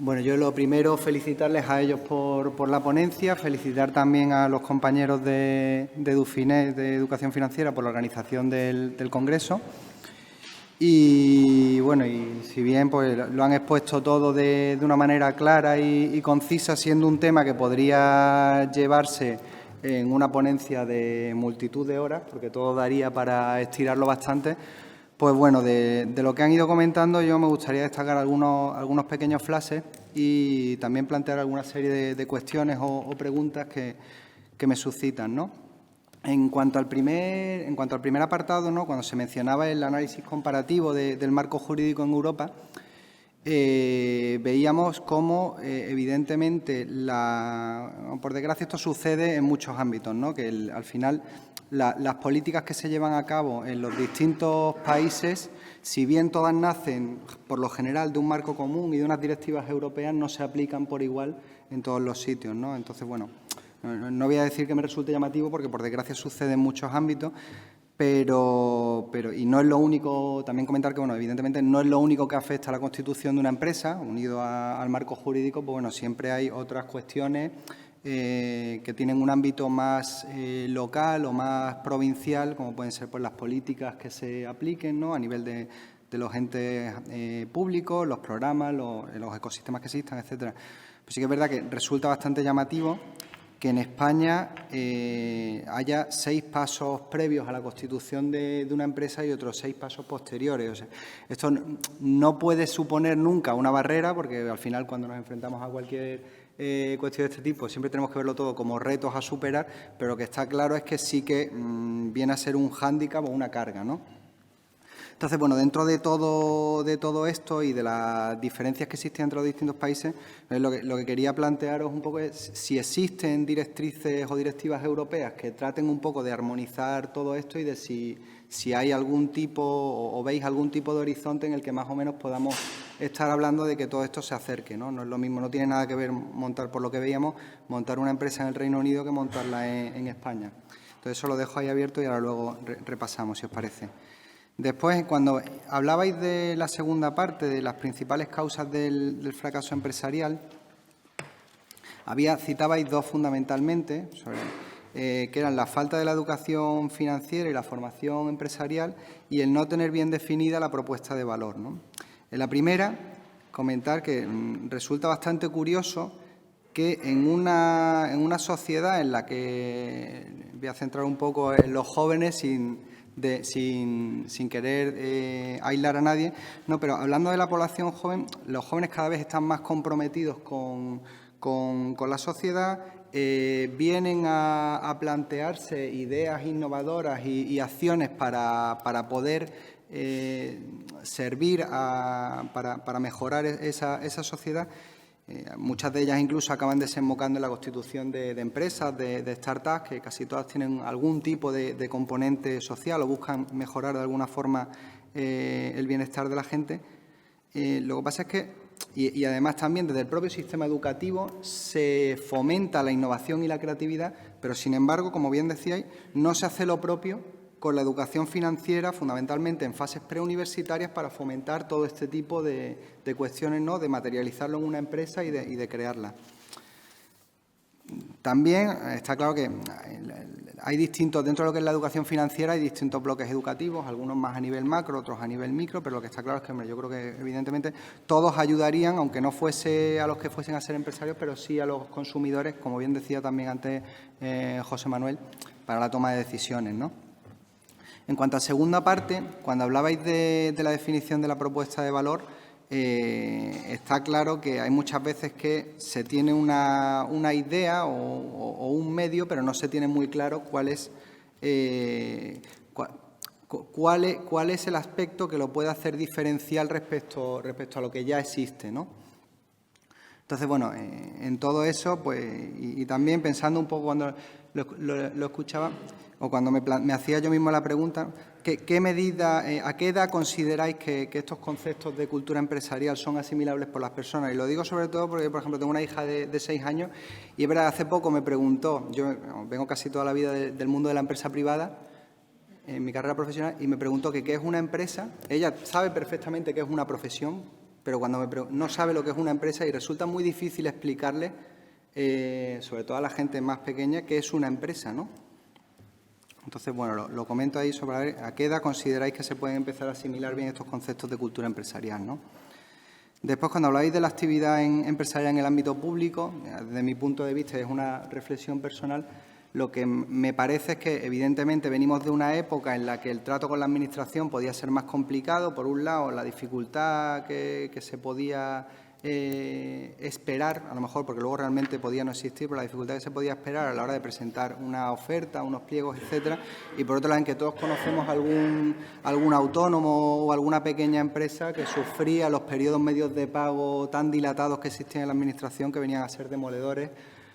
Bueno, yo lo primero, felicitarles a ellos por la ponencia, felicitar también a los compañeros de Dufinet, de Educación Financiera, por la organización del Congreso. Y bueno, y si bien pues lo han expuesto todo de una manera clara y concisa, siendo un tema que podría llevarse en una ponencia de multitud de horas, porque todo daría para estirarlo bastante, pues bueno, de lo que han ido comentando yo me gustaría destacar algunos pequeños flashes y también plantear alguna serie de cuestiones o preguntas que me suscitan, ¿no? En cuanto al primer apartado, ¿no?, cuando se mencionaba el análisis comparativo del marco jurídico en Europa, veíamos cómo, evidentemente, por desgracia esto sucede en muchos ámbitos, ¿no?, que al final las políticas que se llevan a cabo en los distintos países, si bien todas nacen, por lo general, de un marco común y de unas directivas europeas, no se aplican por igual en todos los sitios, ¿no? Entonces, bueno, no voy a decir que me resulte llamativo porque, por desgracia, sucede en muchos ámbitos, pero y no es lo único. También comentar que, bueno, evidentemente no es lo único que afecta a la constitución de una empresa, unido al marco jurídico, pues bueno, siempre hay otras cuestiones que tienen un ámbito más local o más provincial, como pueden ser pues las políticas que se apliquen, ¿no?, a nivel de los entes públicos, los programas, los ecosistemas que existan, etcétera. Pues sí que es verdad que resulta bastante llamativo que en España haya 6 pasos previos a la constitución de una empresa y otros 6 pasos posteriores. O sea, esto no puede suponer nunca una barrera, porque al final, cuando nos enfrentamos a cualquier cuestión de este tipo, siempre tenemos que verlo todo como retos a superar, pero lo que está claro es que sí que viene a ser un hándicap o una carga, ¿no? Entonces, bueno, dentro de todo esto y de las diferencias que existen entre los distintos países, lo que quería plantearos un poco es si existen directrices o directivas europeas que traten un poco de armonizar todo esto y de si hay algún tipo o veis algún tipo de horizonte en el que más o menos podamos estar hablando de que todo esto se acerque, ¿no? No es lo mismo, no tiene nada que ver montar, por lo que veíamos, montar una empresa en el Reino Unido que montarla en España. Entonces, eso lo dejo ahí abierto y ahora luego repasamos, si os parece. Después, cuando hablabais de la segunda parte, de las principales causas del fracaso empresarial, citabais 2 fundamentalmente, que eran la falta de la educación financiera y la formación empresarial y el no tener bien definida la propuesta de valor, ¿no? En la primera, comentar que resulta bastante curioso que en una sociedad en la que, voy a centrar un poco en los jóvenes sin querer aislar a nadie, no, pero hablando de la población joven, los jóvenes cada vez están más comprometidos con la sociedad, vienen a plantearse ideas innovadoras y acciones para poder servir para mejorar esa sociedad. Muchas de ellas incluso acaban desembocando en la constitución de empresas, de startups, que casi todas tienen algún tipo de componente social o buscan mejorar de alguna forma el bienestar de la gente. Lo que pasa es que, y además también desde el propio sistema educativo, se fomenta la innovación y la creatividad, pero sin embargo, como bien decíais, no se hace lo propio con la educación financiera, fundamentalmente en fases preuniversitarias, para fomentar todo este tipo de cuestiones, ¿no?, de materializarlo en una empresa y de crearla. También está claro que hay distintos, dentro de lo que es la educación financiera, hay distintos bloques educativos, algunos más a nivel macro, otros a nivel micro, pero lo que está claro es que, hombre, yo creo que evidentemente todos ayudarían, aunque no fuese a los que fuesen a ser empresarios, pero sí a los consumidores, como bien decía también antes José Manuel, para la toma de decisiones, ¿no? En cuanto a segunda parte, cuando hablabais de la definición de la propuesta de valor, está claro que hay muchas veces que se tiene una idea o un medio, pero no se tiene muy claro cuál es el aspecto que lo puede hacer diferencial respecto a lo que ya existe, ¿no? Entonces, bueno, en todo eso, pues, y también pensando un poco cuando lo escuchaba, o cuando me hacía yo mismo la pregunta, ¿qué medida, a qué edad consideráis que estos conceptos de cultura empresarial son asimilables por las personas? Y lo digo sobre todo porque, por ejemplo, tengo una hija de 6 años y es verdad, hace poco me preguntó, yo vengo casi toda la vida del mundo de la empresa privada, en mi carrera profesional, y me preguntó que qué es una empresa. Ella sabe perfectamente qué es una profesión, pero cuando no sabe lo que es una empresa y resulta muy difícil explicarle, sobre todo a la gente más pequeña, qué es una empresa, ¿no? Entonces, bueno, lo comento ahí sobre a qué edad consideráis que se pueden empezar a asimilar bien estos conceptos de cultura empresarial, ¿no? Después, cuando habláis de la actividad empresarial en el ámbito público, desde mi punto de vista es una reflexión personal, lo que me parece es que, evidentemente, venimos de una época en la que el trato con la Administración podía ser más complicado. Por un lado, la dificultad que se podía esperar, a lo mejor porque luego realmente podía no existir, pero la dificultad que se podía esperar a la hora de presentar una oferta, unos pliegos, etcétera. Y por otro lado, en que todos conocemos algún autónomo o alguna pequeña empresa que sufría los periodos medios de pago tan dilatados que existían en la Administración, que venían a ser demoledores,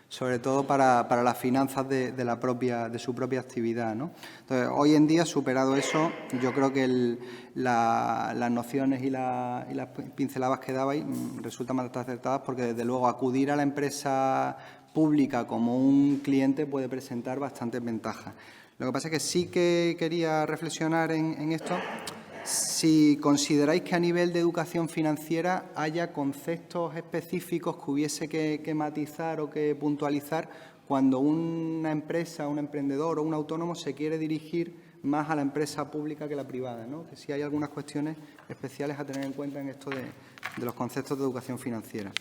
sobre todo para las finanzas de su propia actividad, ¿no? Entonces, hoy en día, superado eso, yo creo que las nociones y las pinceladas que dabais resultan más acertadas, porque, desde luego, acudir a la empresa pública como un cliente puede presentar bastantes ventajas. Lo que pasa es que sí que quería reflexionar en esto. Si consideráis que a nivel de educación financiera haya conceptos específicos que hubiese que matizar o que puntualizar cuando una empresa, un emprendedor o un autónomo se quiere dirigir más a la empresa pública que la privada, ¿no? Que si hay algunas cuestiones especiales a tener en cuenta en esto de los conceptos de educación financiera.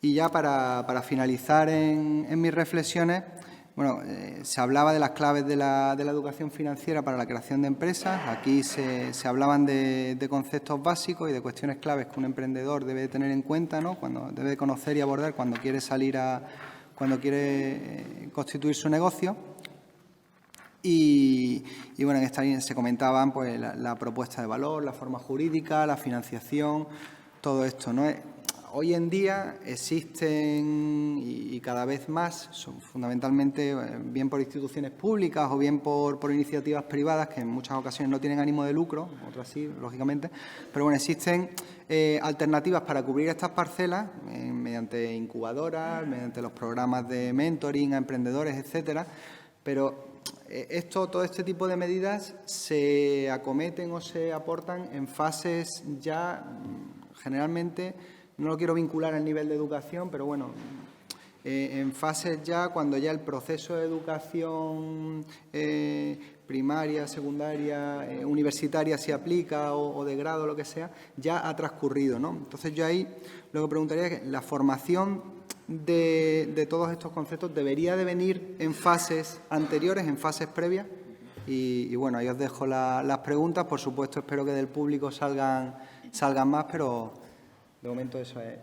Y ya para finalizar en mis reflexiones, bueno, se hablaba de las claves de la educación financiera para la creación de empresas. Aquí se hablaban de conceptos básicos y de cuestiones claves que un emprendedor debe tener en cuenta, ¿no? Cuando debe conocer y abordar cuando quiere constituir su negocio. Y bueno, en esta línea se comentaban pues la propuesta de valor, la forma jurídica, la financiación, todo esto, ¿no? Hoy en día existen, y cada vez más, son fundamentalmente bien por instituciones públicas o bien por iniciativas privadas, que en muchas ocasiones no tienen ánimo de lucro, otras sí, lógicamente, pero bueno, existen alternativas para cubrir estas parcelas mediante incubadoras, mediante los programas de mentoring a emprendedores, etcétera, pero todo este tipo de medidas se acometen o se aportan en fases ya generalmente. No lo quiero vincular al nivel de educación, pero bueno, en fases ya, cuando ya el proceso de educación primaria, secundaria, universitaria se aplica o de grado, lo que sea, ya ha transcurrido, ¿no? Entonces yo ahí lo que preguntaría es que la formación de todos estos conceptos debería de venir en fases anteriores, en fases previas. Y bueno, ahí os dejo las preguntas. Por supuesto, espero que del público salgan más, pero de momento eso es.